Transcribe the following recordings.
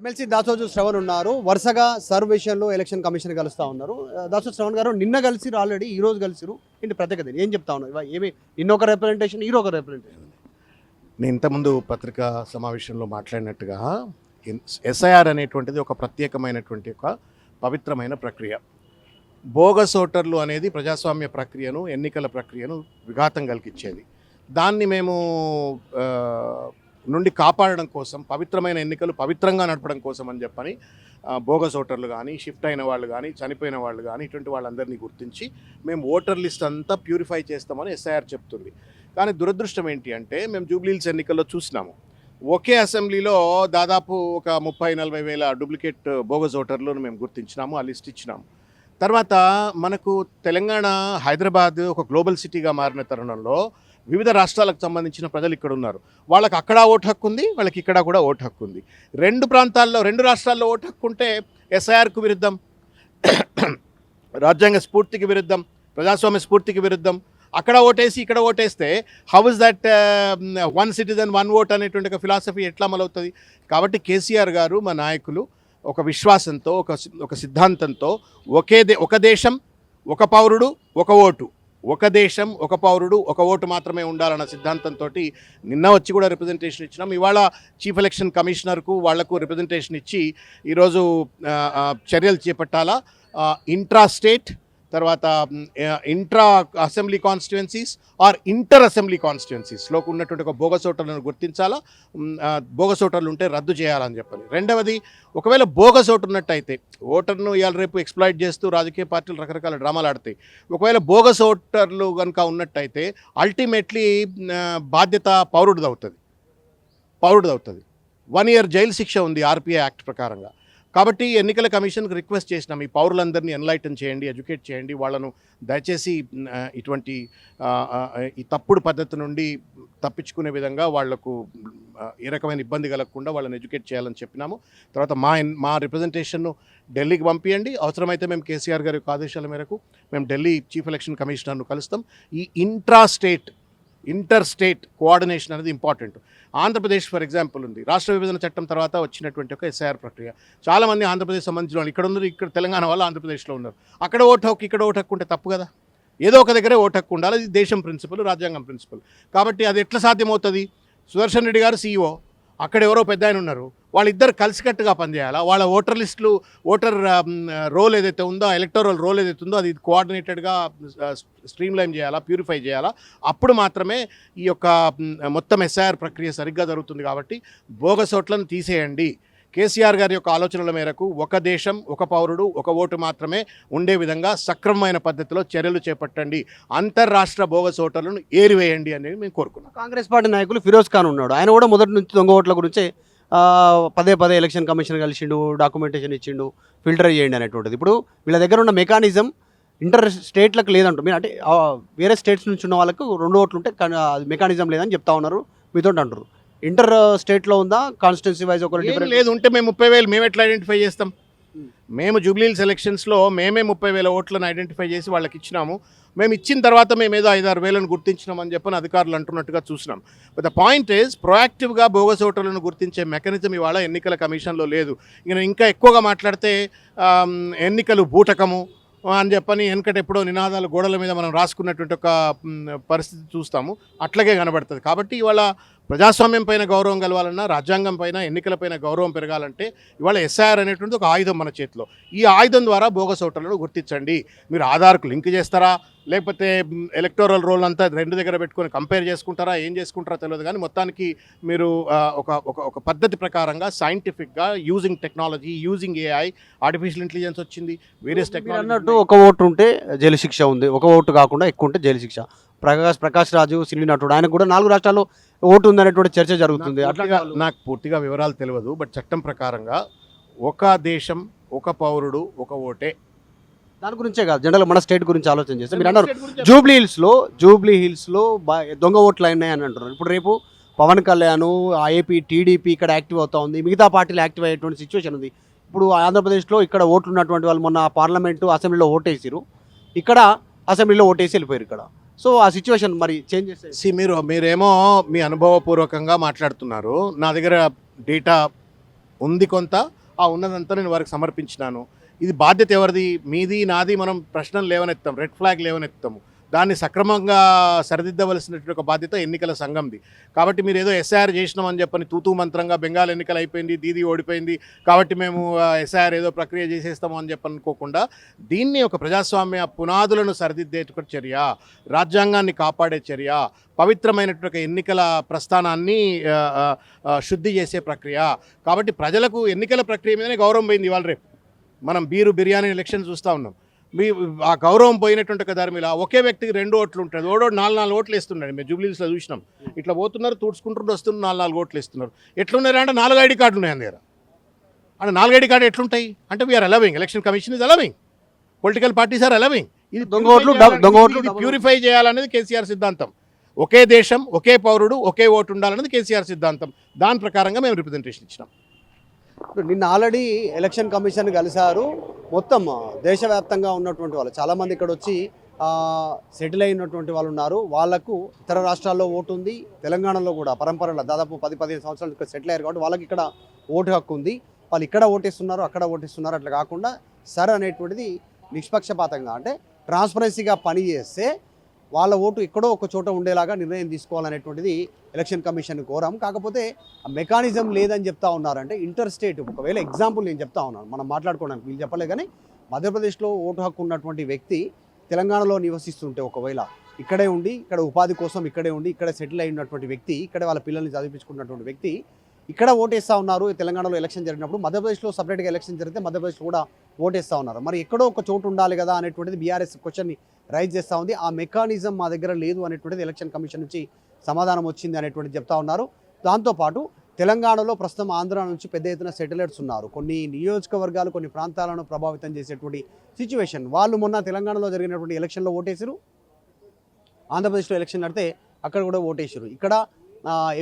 MLC Dasoju Shravan ఉన్నారు. వరుసగా serve విషయంలో ఎలక్షన్ కమిషన్ కలుస్తూ ఉన్నారు. దాసోజు శ్రవణ్ గారు నిన్న కలిసిరు, ఆల్రెడీ ఈ రోజు కలిసిరు. ఏంటి ప్రత్యేకత, ఏం చెప్తా ఉన్నారు? ఏమి నిన్న ఒక రిప్రజెంటేషన్, ఈ రోజు ఒక రిప్రజెంటేషన్. నేను ఇంతకుముందు పత్రికా సమావేశంలో మాట్లాడినట్టుగా ఎస్ఐఆర్ అనేటువంటిది ఒక ప్రత్యేకమైనటువంటి ఒక పవిత్రమైన ప్రక్రియ. బోగస్ ఓటర్లు అనేది ప్రజాస్వామ్య ప్రక్రియను, ఎన్నికల ప్రక్రియను విఘాతం కలిగించేది. దాన్ని మేము నుండి కాపాడడం కోసం, పవిత్రమైన ఎన్నికలు పవిత్రంగా నడపడం కోసం అని చెప్పని బోగస్ ఓటర్లు కానీ, షిఫ్ట్ అయిన వాళ్ళు కానీ, చనిపోయిన వాళ్ళు కానీ, ఇటువంటి వాళ్ళందరినీ గుర్తించి మేము ఓటర్ లిస్ట్ అంతా ప్యూరిఫై చేస్తామని ఎస్ఐఆర్ చెప్తుంది. కానీ దురదృష్టం ఏంటి అంటే, మేము జూబ్లీహిల్స్ ఎన్నికల్లో చూసినాము, ఒకే అసెంబ్లీలో దాదాపు ఒక 30-40 వేల డూప్లికేట్ బోగస్ ఓటర్లను మేము గుర్తించినాము, ఆ లిస్ట్ ఇచ్చినాము. తర్వాత మనకు తెలంగాణ, హైదరాబాద్ ఒక గ్లోబల్ సిటీగా మారిన తరుణంలో వివిధ రాష్ట్రాలకు సంబంధించిన ప్రజలు ఇక్కడ ఉన్నారు. వాళ్ళకి అక్కడ ఓటు హక్కు ఉంది, వాళ్ళకి ఇక్కడ కూడా ఓటు హక్కు ఉంది. రెండు రాష్ట్రాల్లో ఓటు హక్కు ఉంటే ఎస్ఐఆర్కు విరుద్ధం, రాజ్యాంగ స్ఫూర్తికి విరుద్ధం, ప్రజాస్వామ్య స్ఫూర్తికి విరుద్ధం. అక్కడ ఓటేసి ఇక్కడ ఓటేస్తే how is that one citizen one vote అనేటువంటి ఒక ఫిలాసఫీ ఎట్లా అమలవుతుంది? కాబట్టి కేసీఆర్ గారు, మా నాయకులు ఒక విశ్వాసంతో, ఒక సిద్ధాంతంతో ఒక దేశం ఒక పౌరుడు ఒక ఓటు, ఒక దేశం ఒక పౌరుడు ఒక ఓటు మాత్రమే ఉండాలన్న సిద్ధాంతంతో నిన్న వచ్చి కూడా రిప్రజెంటేషన్ ఇచ్చినాం. ఇవాళ చీఫ్ ఎలక్షన్ కమిషనర్కు వాళ్లకు రిప్రజెంటేషన్ ఇచ్చి ఈరోజు చర్యలు చేపట్టాలా, ఇంట్రా స్టేట్, తర్వాత intra assembly constituencies or inter assembly కాన్స్టిట్యుయెన్సీస్లో ఉన్నటువంటి ఒక బోగస్ ఓటర్లను గుర్తించాలా, బోగస్ ఓటర్లు ఉంటే రద్దు చేయాలని చెప్పని. రెండవది, ఒకవేళ బోగస్ ఓటు ఉన్నట్టయితే, ఓటర్ను ఇవాళ రేపు ఎక్స్ప్లాయిట్ చేస్తూ రాజకీయ పార్టీలు రకరకాల డ్రామాలు ఆడతాయి. ఒకవేళ బోగస్ ఓటర్లు కనుక ఉన్నట్టయితే అల్టిమేట్లీ బాధ్యత పౌరుడిది అవుతుంది. 1 year జైలు శిక్ష ఉంది ఆర్పిఐ యాక్ట్ ప్రకారంగా. కాబట్టి ఎన్నికల కమిషన్కి రిక్వెస్ట్ చేసినాం, ఈ పౌరులందరినీ ఎన్లైటన్ చేయండి, ఎడ్యుకేట్ చేయండి, వాళ్ళను దయచేసి ఇటువంటి ఈ తప్పుడు పద్ధతి నుండి తప్పించుకునే విధంగా వాళ్లకు ఏ రకమైన ఇబ్బంది కలగకుండా వాళ్ళని ఎడ్యుకేట్ చేయాలని చెప్పినాము. తర్వాత మా రిప్రజెంటేషన్ను ఢిల్లీకి పంపించండి. అవసరమైతే మేము కేసీఆర్ గారి యొక్క ఆదేశాల మేరకు మేము ఢిల్లీ చీఫ్ ఎలక్షన్ కమిషనర్ను కలుస్తాం. ఈ ఇంటర్ స్టేట్ కోఆర్డినేషన్ అనేది ఇంపార్టెంట్. ఆంధ్రప్రదేశ్ ఫర్ ఎగ్జాంపుల్ ఉంది, రాష్ట్ర విభజన చట్టం తర్వాత వచ్చినటువంటి ఒక ఎస్ఐఆర్ ప్రక్రియ. చాలామంది ఆంధ్రప్రదేశ్ సంబంధించిన వాళ్ళు ఇక్కడ ఉన్నారు, ఇక్కడ తెలంగాణ వాళ్ళు ఆంధ్రప్రదేశ్లో ఉన్నారు. అక్కడ ఓటు హక్కు, ఇక్కడ ఓటు హక్కు ఉంటే తప్పు కదా. ఏదో ఒక దగ్గరే ఓటు హక్కు ఉండాలి, ఇది దేశం ప్రిన్సిపల్, రాజ్యాంగం ప్రిన్సిపల్. కాబట్టి అది ఎట్లా సాధ్యమవుతుంది? సుదర్శన్ రెడ్డి గారు CEO, అక్కడ ఎవరో పెద్ద ఆయన ఉన్నారు, వాళ్ళిద్దరు కలిసికట్టుగా పనిచేయాలా. వాళ్ళ ఓటర్ రోల్ ఏదైతే ఉందో, ఎలక్టోరల్ రోల్ ఏదైతే ఉందో, అది కోఆర్డినేటెడ్గా స్ట్రీమ్లైన్ చేయాలా, ప్యూరిఫై చేయాలా. అప్పుడు మాత్రమే ఈ యొక్క మొత్తం ఎస్ఐఆర్ ప్రక్రియ సరిగ్గా జరుగుతుంది. కాబట్టి బోగస్ ఓట్లను తీసేయండి. కేసీఆర్ గారి యొక్క ఆలోచనల మేరకు ఒక దేశం ఒక పౌరుడు ఒక ఓటు మాత్రమే ఉండే విధంగా సక్రమమైన పద్ధతిలో చర్యలు చేపట్టండి, అంతర్రాష్ట్ర బోగస్ ఓటర్లను ఏరివేయండి అనేది మేము కోరుకున్నాం. కాంగ్రెస్ పార్టీ నాయకులు ఫిరోజ్ ఖాన్ ఉన్నాడు, ఆయన కూడా మొదటి నుంచి దొంగ ఓట్ల గురించే పదే ఎలక్షన్ కమిషన్ కలిసిండు, డాక్యుమెంటేషన్ ఇచ్చిండు, ఫిల్టర్ చేయండి అనేటువంటిది. ఇప్పుడు వీళ్ళ దగ్గర ఉన్న మెకానిజం ఇంటర్ స్టేట్లకు లేదంటారు. మీరు అంటే వేరే స్టేట్స్ నుంచి ఉన్న వాళ్ళకు 2 ఓట్లు ఉంటే మెకానిజం లేదని చెప్తా ఉన్నారు, మీతో అంటారు. ఇంటర్ స్టేట్లో ఉందా, కాన్స్టిట్యున్సీ వైజ్ ఒక లేదు ఉంటే మేము 30,000 మేము ఎట్లా ఐడెంటిఫై చేస్తాం? మేము జూబ్లీహిల్స్ ఎలక్షన్స్లో మేమే 30,000 ఓట్లను ఐడెంటిఫై చేసి వాళ్ళకి ఇచ్చినాము. మేము ఇచ్చిన తర్వాత మేము ఏదో 5-6 వేలను గుర్తించినామని చెప్పని అధికారులు అంటున్నట్టుగా చూసినాం. బట్ ద పాయింట్ ఈజ్, ప్రొయాక్టివ్గా బోగస్ ఓటర్లను గుర్తించే మెకానిజం ఇవాళ ఎన్నికల కమిషన్లో లేదు. ఇంకా ఎక్కువగా మాట్లాడితే ఎన్నికలు బూటకము అని చెప్పని వెనకటి ఎప్పుడో నినాదాలు గోడల మీద మనం రాసుకున్నటువంటి ఒక పరిస్థితి చూస్తాము, అట్లాగే కనబడుతుంది. కాబట్టి ఇవాళ ప్రజాస్వామ్యం పైన గౌరవం కలవాలన్నా, రాజ్యాంగం పైన, ఎన్నికల పైన గౌరవం పెరగాలంటే ఇవాళ ఎస్ఐఆర్ అనేటువంటిది ఒక ఆయుధం మన చేతిలో. ఈ ఆయుధం ద్వారా బోగస్ ఓటర్లను గుర్తించండి. మీరు ఆధార్కు లింక్ చేస్తారా, లేకపోతే ఎలక్టోరల్ రోల్ అంతా 2 దగ్గర పెట్టుకొని కంపేర్ చేసుకుంటారా, ఏం చేసుకుంటారో తెలియదు. కానీ మొత్తానికి మీరు ఒక పద్ధతి ప్రకారంగా సైంటిఫిక్గా using technology, using AI, artificial intelligence వచ్చింది, వేరియస్ టెక్నాలజీ అన్నట్టు. ఒక ఓటు ఉంటే జైలు శిక్ష ఉంది, ఒక ఓటు కాకుండా ఎక్కువ ఉంటే జైలు శిక్ష. ప్రకాష్ రాజు సినీ నటుడు, ఆయన కూడా 4 రాష్ట్రాల్లో ఓటు ఉందనేటువంటి చర్చ జరుగుతుంది. అట్లా నాకు పూర్తిగా వివరాలు తెలియదు. బట్ చట్టం ప్రకారంగా ఒక దేశం ఒక పౌరుడు ఒక ఓటే. దాని గురించే కాదు, జనరల్ మన స్టేట్ గురించి ఆలోచన చేస్తే మీరు అన్నారు జూబ్లీ హిల్స్లో దొంగ ఓట్లు అయినాయి అని అంటున్నారు. ఇప్పుడు రేపు పవన్ కళ్యాణ్, ఏపీ టీడీపీ ఇక్కడ యాక్టివ్ అవుతా ఉంది, మిగతా పార్టీలు యాక్టివ్ అయ్యేటువంటి సిచ్యువేషన్ ఉంది. ఇప్పుడు ఆంధ్రప్రదేశ్లో ఇక్కడ ఓట్లు ఉన్నటువంటి వాళ్ళు మొన్న పార్లమెంటు అసెంబ్లీలో ఓటేసారు, ఇక్కడ అసెంబ్లీలో ఓటేసి వెళ్ళిపోయారు ఇక్కడ. సో ఆ సిచ్యువేషన్ మరి చేంజ్ చేస్తే మీరేమో మీ అనుభవపూర్వకంగా మాట్లాడుతున్నారు. నా దగ్గర డేటా ఉంది కొంత, ఆ ఉన్నదంతా నేను వారికి సమర్పించినాను. ఇది బాధ్యత ఎవరిది? మీది నాది. మనం ప్రశ్నలు లేవనెత్తాం, రెడ్ ఫ్లాగ్ లేవనెత్తాము. దాన్ని సక్రమంగా సరిదిద్దవలసినటువంటి ఒక బాధ్యత ఎన్నికల సంఘంది. కాబట్టి మీరు ఏదో ఎస్ఐఆర్ చేసినామని చెప్పని తూతూ మంత్రంగా బెంగాల్ ఎన్నికలు అయిపోయింది, దీదీ ఓడిపోయింది కాబట్టి మేము ఎస్ఐఆర్ ఏదో ప్రక్రియ చేసేస్తాము అని చెప్పి అనుకోకుండా, దీన్ని ఒక ప్రజాస్వామ్య పునాదులను సరిదిద్దేటువంటి చర్య, రాజ్యాంగాన్ని కాపాడే చర్య, పవిత్రమైనటువంటి ఒక ఎన్నికల ప్రస్థానాన్ని శుద్ధి చేసే ప్రక్రియ. కాబట్టి ప్రజలకు ఎన్నికల ప్రక్రియ మీదనే గౌరవం పోయింది ఇవాళ రేపు. మనం బీరు బిర్యానీ ఎలక్షన్ చూస్తూ ఉన్నాం. మీ ఆ గౌరవం పోయినటువంటి ఒక ధర్మిలా ఒకే వ్యక్తికి 2 ఓట్లు ఉంటుంది. ఓడో 4 ఓట్లు వేస్తున్నాడు. మేము జూబ్లీస్లో చూసినాం. ఇట్లా పోతున్నారు, తుడుచుకుంటూ వస్తున్నారు, 4 ఓట్లు వేస్తున్నారు. ఎట్లున్నారు అంటే 4 ఐడి కార్డులు ఉన్నాయి దగ్గర. అంటే 4 ఐడి కార్డు ఎట్లుంటాయి అంటే we are allowing, election commission is allowing, political parties are allowing. ఇది దొంగ ఓట్లు ప్యూరిఫై చేయాలనేది కేసీఆర్ సిద్ధాంతం. ఒకే దేశం, ఒకే పౌరుడు, ఒకే ఓటు ఉండాలనేది కేసీఆర్ సిద్ధాంతం. దాని ప్రకారంగా మేము రిప్రజెంటేషన్ ఇచ్చినాం. నిన్న ఆల్రెడీ ఎలక్షన్ కమిషన్ కలిశారు. మొత్తం దేశవ్యాప్తంగా ఉన్నటువంటి వాళ్ళు చాలామంది ఇక్కడ వచ్చి సెటిల్ అయినటువంటి వాళ్ళు ఉన్నారు. వాళ్ళకు ఇతర రాష్ట్రాల్లో ఓటు ఉంది, తెలంగాణలో కూడా పరంపరలో దాదాపు 10-15 సంవత్సరాలు ఇక్కడ సెటిల్ అయ్యారు కాబట్టి వాళ్ళకి ఇక్కడ ఓటు హక్కు ఉంది. వాళ్ళు ఇక్కడ ఓటేస్తున్నారు, అక్కడ ఓటేస్తున్నారు. అట్లా కాకుండా సర్ అనేటువంటిది నిష్పక్షపాతంగా అంటే ట్రాన్స్పరెన్సీగా పనిచేస్తే వాళ్ళ ఓటు ఎక్కడో ఒక చోట ఉండేలాగా నిర్ణయం తీసుకోవాలనేటువంటిది ఎలక్షన్ కమిషన్ కోరాం. కాకపోతే ఆ మెకానిజం లేదని చెప్తా ఉన్నారు. అంటే ఇంటర్ స్టేట్ ఒకవేళ ఎగ్జాంపుల్ నేను చెప్తా ఉన్నాను, మనం మాట్లాడుకోవడానికి వీళ్ళు చెప్పలే కానీ మధ్యప్రదేశ్లో ఓటు హక్కు ఉన్నటువంటి వ్యక్తి తెలంగాణలో నివసిస్తుంటే ఒకవేళ ఇక్కడే ఉండి ఇక్కడ ఉపాధి కోసం ఇక్కడే ఉండి ఇక్కడ సెటిల్ అయినటువంటి వ్యక్తి, ఇక్కడ వాళ్ళ పిల్లల్ని చదివించుకున్నటువంటి వ్యక్తి ఇక్కడ ఓటేస్తూ ఉన్నారు. తెలంగాణలో ఎలక్షన్ జరిగినప్పుడు మధ్యప్రదేశ్లో సపరేట్గా ఎలక్షన్ జరిగితే మధ్యప్రదేశ్లో కూడా ఓటేస్తూ ఉన్నారు. మరి ఎక్కడో ఒక చోటు ఉండాలి కదా అనేటువంటిది బీఆర్ఎస్ క్వశ్చన్ని రైజ్ చేస్తూ ఉంది. ఆ మెకానిజం మా దగ్గర లేదు అనేటువంటిది ఎలక్షన్ కమిషన్ నుంచి సమాధానం వచ్చింది అనేటువంటిది చెప్తా ఉన్నారు. దాంతోపాటు తెలంగాణలో ప్రస్తుతం ఆంధ్ర నుంచి పెద్ద ఎత్తున సెటిలర్స్ ఉన్నారు. కొన్ని నియోజకవర్గాలు, కొన్ని ప్రాంతాలను ప్రభావితం చేసేటువంటి సిచ్యువేషన్. వాళ్ళు మొన్న తెలంగాణలో జరిగినటువంటి ఎలక్షన్లో ఓటేసారు, ఆంధ్రప్రదేశ్లో ఎలక్షన్ నడితే అక్కడ కూడా ఓటేసారు. ఇక్కడ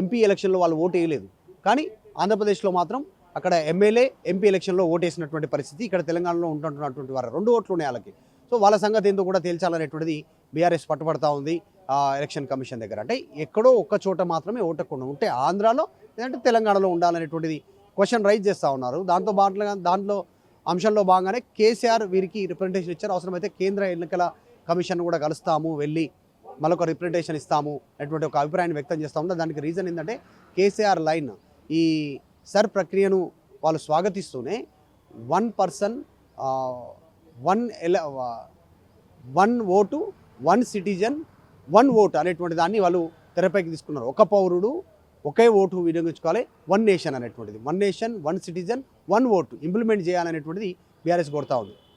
ఎంపీ ఎలక్షన్లో వాళ్ళు ఓటు వేయలేదు, కానీ ఆంధ్రప్రదేశ్లో మాత్రం అక్కడ ఎమ్మెల్యే ఎంపీ ఎలక్షన్లో ఓటేసినటువంటి పరిస్థితి. ఇక్కడ తెలంగాణలో ఉంటున్నటువంటి వారు 2 ఓట్లు ఉన్నాయి వాళ్ళకి. సో వాళ్ళ సంగతి ఏందో కూడా తేల్చాలనేటువంటిది బీఆర్ఎస్ పట్టుబడతా ఉంది ఎలక్షన్ కమిషన్ దగ్గర. అంటే ఎక్కడో ఒక్క చోట మాత్రమే ఓటకుండా ఉంటే ఆంధ్రాలో లేదంటే తెలంగాణలో ఉండాలనేటువంటిది క్వశ్చన్ రైజ్ చేస్తూ ఉన్నారు. దాంట్లో అంశంలో భాగంగానే కేసీఆర్ వీరికి రిప్రజెంటేషన్ ఇచ్చారు. అవసరమైతే కేంద్ర ఎన్నికల కమిషన్ కూడా కలుస్తాము, వెళ్ళి మరొక రిప్రజెంటేషన్ ఇస్తాము అనేటువంటి ఒక అభిప్రాయాన్ని వ్యక్తం చేస్తూ ఉన్నారు. దానికి రీజన్ ఏంటంటే కేసీఆర్ లైన్ ఈ సర్ ప్రక్రియను వాళ్ళు స్వాగతిస్తూనే 1 పర్సన్ 1 ఓటు 1 సిటిజన్ 1 ఓటు అనేటువంటి దాన్ని వాళ్ళు తెరపైకి తీసుకున్నారు. ఒక పౌరుడు ఒకే ఓటు వినియోగించుకోవాలి, 1 నేషన్ అనేటువంటిది, 1 నేషన్ 1 సిటిజన్ 1 ఓటు ఇంప్లిమెంట్ చేయాలనేటువంటిది బీఆర్ఎస్ కోరుతా ఉంది.